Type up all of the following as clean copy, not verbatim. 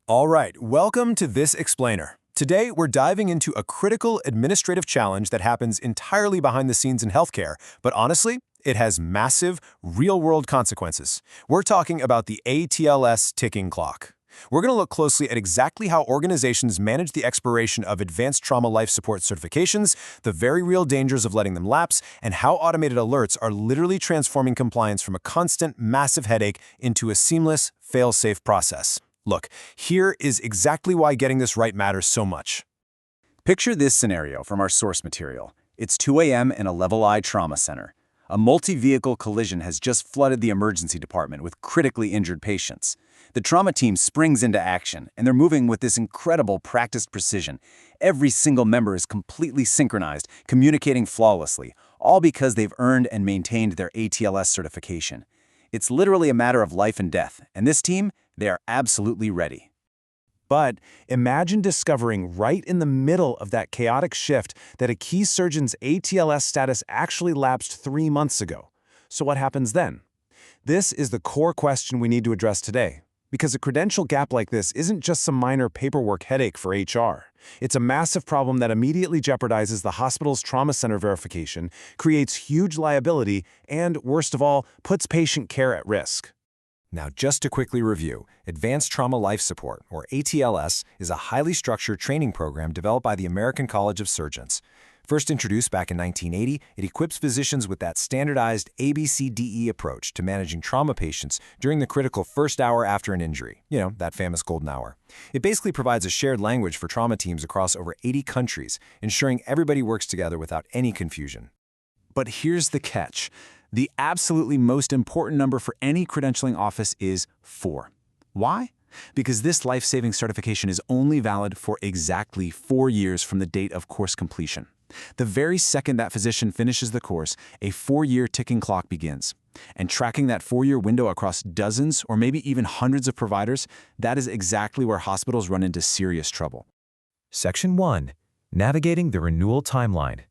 All right, welcome to This Explainer. Today, we're diving into a critical administrative challenge that happens entirely behind the scenes in healthcare, but honestly, it has massive, real-world consequences. We're talking about the ATLS ticking clock. We're going to look closely at exactly how organizations manage the expiration of advanced trauma life support certifications, the very real dangers of letting them lapse, and how automated alerts are literally transforming compliance from a constant, massive headache into a seamless, fail-safe process. Look, here is exactly why getting this right matters so much. Picture this scenario from our source material. It's 2 a.m. in a Level I trauma center. A multi-vehicle collision has just flooded the emergency department with critically injured patients. The trauma team springs into action, and they're moving with this incredible practiced precision. Every single member is completely synchronized, communicating flawlessly, all because they've earned and maintained their ATLS certification. It's literally a matter of life and death, and this team, they are absolutely ready. But imagine discovering right in the middle of that chaotic shift that a key surgeon's ATLS status actually lapsed 3 months ago. So what happens then? This is the core question we need to address today. Because a credential gap like this isn't just some minor paperwork headache for HR. It's a massive problem that immediately jeopardizes the hospital's trauma center verification, creates huge liability, and, worst of all, puts patient care at risk. Now, just to quickly review, Advanced Trauma Life Support, or ATLS, is a highly structured training program developed by the American College of Surgeons. First introduced back in 1980, it equips physicians with that standardized ABCDE approach to managing trauma patients during the critical first hour after an injury. You know, that famous golden hour. It basically provides a shared language for trauma teams across over 80 countries, ensuring everybody works together without any confusion. But here's the catch. The absolutely most important number for any credentialing office is 4. Why? Because this life-saving certification is only valid for exactly 4 years from the date of course completion. The very second that physician finishes the course, a 4-year ticking clock begins. And tracking that 4-year window across dozens or maybe even hundreds of providers, that is exactly where hospitals run into serious trouble. Section 1. Navigating the renewal timeline.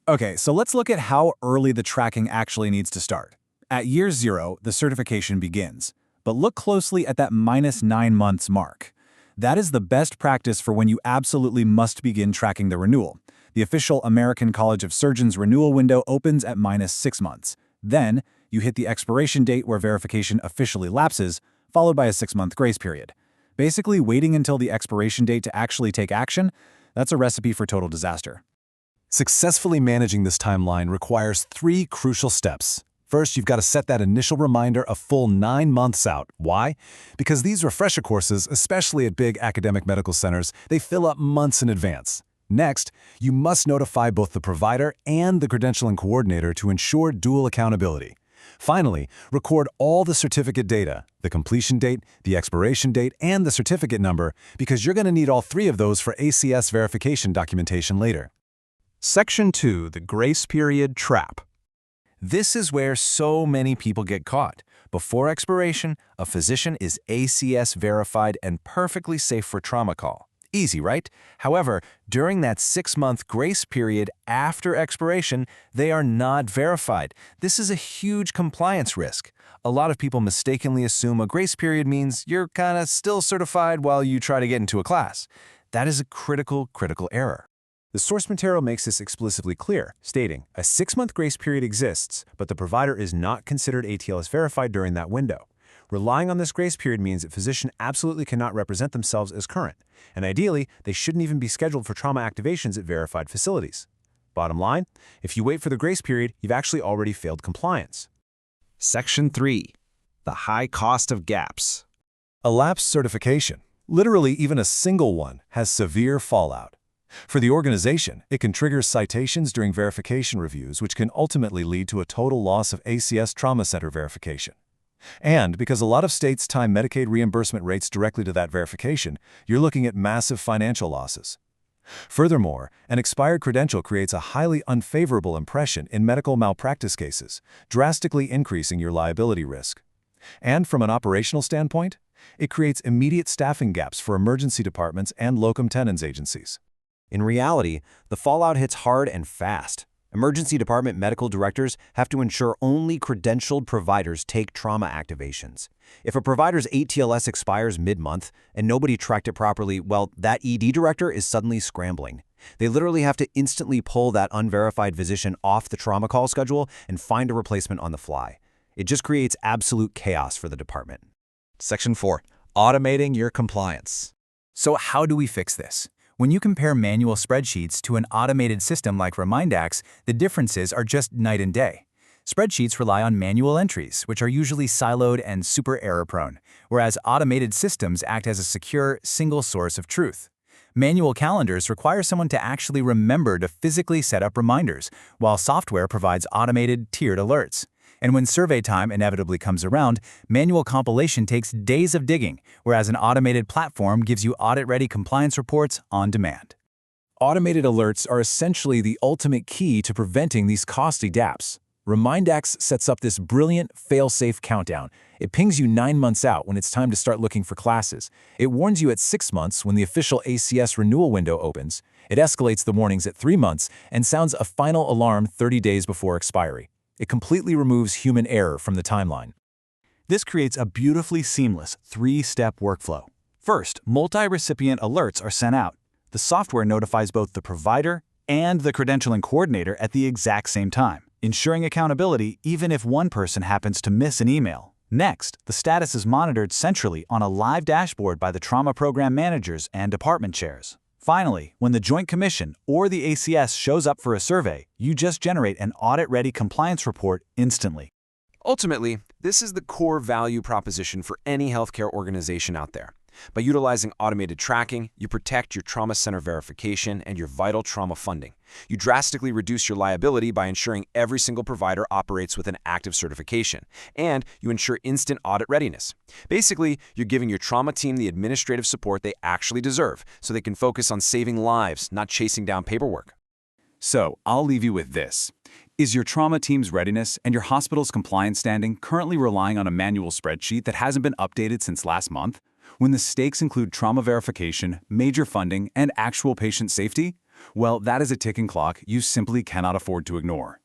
Okay, so let's look at how early the tracking actually needs to start. At year 0, the certification begins. But look closely at that -9 months mark. That is the best practice for when you absolutely must begin tracking the renewal. The official American College of Surgeons renewal window opens at -6 months. Then, you hit the expiration date where verification officially lapses, followed by a 6-month grace period. Basically, waiting until the expiration date to actually take action, that's a recipe for total disaster. Successfully managing this timeline requires 3 crucial steps. First, you've got to set that initial reminder a full 9 months out. Why? Because these refresher courses, especially at big academic medical centers, they fill up months in advance. Next, you must notify both the provider and the credentialing coordinator to ensure dual accountability. Finally, record all the certificate data, the completion date, the expiration date, and the certificate number, because you're going to need all 3 of those for ACS verification documentation later. Section 2. The grace period trap. This is where so many people get caught. Before expiration, a physician is ACS verified and perfectly safe for trauma call. Easy, right? However, during that 6-month grace period after expiration, they are not verified. This is a huge compliance risk. A lot of people mistakenly assume a grace period means you're kind of still certified while you try to get into a class. That is a critical error. The source material makes this explicitly clear, stating, a 6-month grace period exists, but the provider is not considered ATLS verified during that window. Relying on this grace period means a physician absolutely cannot represent themselves as current, and ideally, they shouldn't even be scheduled for trauma activations at verified facilities. Bottom line, if you wait for the grace period, you've actually already failed compliance. Section 3. The high cost of gaps. A lapsed certification, literally even a single one, has severe fallout. For the organization, it can trigger citations during verification reviews, which can ultimately lead to a total loss of ACS trauma center verification. And because a lot of states tie Medicaid reimbursement rates directly to that verification, you're looking at massive financial losses. Furthermore, an expired credential creates a highly unfavorable impression in medical malpractice cases, drastically increasing your liability risk. And from an operational standpoint, it creates immediate staffing gaps for emergency departments and locum tenens agencies. In reality, the fallout hits hard and fast. Emergency department medical directors have to ensure only credentialed providers take trauma activations. If a provider's ATLS expires mid-month and nobody tracked it properly, well, that ED director is suddenly scrambling. They literally have to instantly pull that unverified physician off the trauma call schedule and find a replacement on the fly. It just creates absolute chaos for the department. Section 4. Automating your compliance. So how do we fix this? When you compare manual spreadsheets to an automated system like Remindax, the differences are just night and day. Spreadsheets rely on manual entries, which are usually siloed and super error-prone, whereas automated systems act as a secure, single source of truth. Manual calendars require someone to actually remember to physically set up reminders, while software provides automated, tiered alerts. And when survey time inevitably comes around, manual compilation takes days of digging, whereas an automated platform gives you audit-ready compliance reports on demand. Automated alerts are essentially the ultimate key to preventing these costly DAPs. Remindax sets up this brilliant, fail-safe countdown. It pings you 9 months out when it's time to start looking for classes. It warns you at 6 months when the official ACS renewal window opens. It escalates the warnings at 3 months and sounds a final alarm 30 days before expiry. It completely removes human error from the timeline. This creates a beautifully seamless 3-step workflow. First, multi-recipient alerts are sent out. The software notifies both the provider and the credentialing coordinator at the exact same time, ensuring accountability even if one person happens to miss an email. Next, the status is monitored centrally on a live dashboard by the trauma program managers and department chairs. Finally, when the Joint Commission or the ACS shows up for a survey, you just generate an audit-ready compliance report instantly. Ultimately, this is the core value proposition for any healthcare organization out there. By utilizing automated tracking, you protect your trauma center verification and your vital trauma funding. You drastically reduce your liability by ensuring every single provider operates with an active certification, and you ensure instant audit readiness. Basically, you're giving your trauma team the administrative support they actually deserve so they can focus on saving lives, not chasing down paperwork. So, I'll leave you with this. Is your trauma team's readiness and your hospital's compliance standing currently relying on a manual spreadsheet that hasn't been updated since last month? When the stakes include trauma verification, major funding, and actual patient safety? Well, that is a ticking clock you simply cannot afford to ignore.